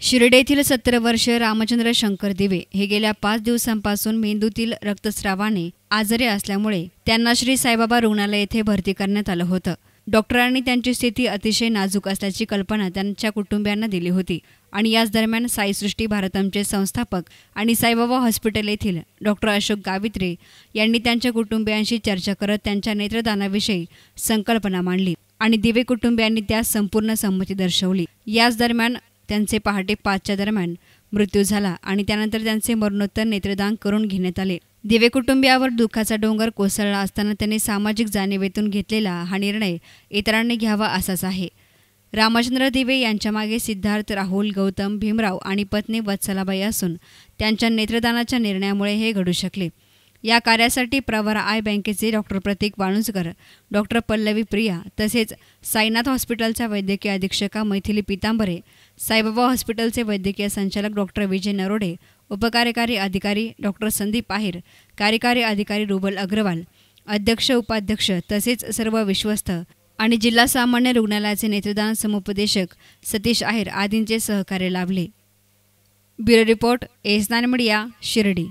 शिर्डी येथील 17 वर्षीय रामचंद्र शंकर दिवे हे गेल्या 5 दिवसांपासून मेंदूतील रक्तस्रावाने आजारी असल्यामुळे त्यांना श्री साईबाबा रुग्णालय येथे भरती करण्यात आलं होतं। डॉक्टरांनी त्यांची स्थिती अतिशय नाजूक असल्याची कल्पना त्यांच्या कुटुंबियांना दिली होती आणि याच दरम्यान साई सृष्टी भारतमचे संस्थापक आणि साईबाबा हॉस्पिटल येथील डॉक्टर अशोक गावित्रे यांनी त्यांच्या कुटुंबियांशी चर्चा करत त्यांच्या नेत्रदानाविषयी संकल्पना मांडली आणि दिवे कुटुंबियांनी त्यास संपूर्ण संमती दर्शवली। याच दरम्यान त्यांचे पहाटे 5च्या दरम्यान मृत्यू झाला आणि त्यानंतर त्यांचे मरणोत्तर नेत्रदान करून घेण्यात आले। दिवे कुटुंबियावर दुःखाचा डोंगर कोसळला असताना त्यांनी सामाजिक जाणीवेतून घेतलेला हा निर्णय इतरांनी घ्यावा असाच आहे। रामचंद्र दिवे यांच्या मागे सिद्धार्थ, राहुल, गौतम, भीमराव आणि पत्नी वत्सलाबाई असून त्यांच्या नेत्रदानाच्या निर्णयामुळे हे घडू शकले। या कार्यासाठी प्रवरा आय बँकेचे डॉक्टर प्रतीक वाळुंजकर, डॉक्टर पल्लवी प्रिया तसेच साईनाथ हॉस्पिटलच्या वैद्यकीय अधीक्षका मैथिली पितांबरे, साईबाबा हॉस्पिटलचे वैद्यकीय संचालक डॉक्टर विजय नरोडे, उपकार्यकारी अधिकारी डॉक्टर संदीप आहेर, कार्यकारी अधिकारी रुबल अग्रवाल, अध्यक्ष उपाध्यक्ष तसेच सर्व विश्वस्त आणि जिल्हा सामान्य रुग्णालयाचे नेत्रदान समुपदेशक सतीश आहेर आदींचे सहकार्य लाभले। ब्युरो रिपोर्ट एस9 मीडिया, शिर्डी।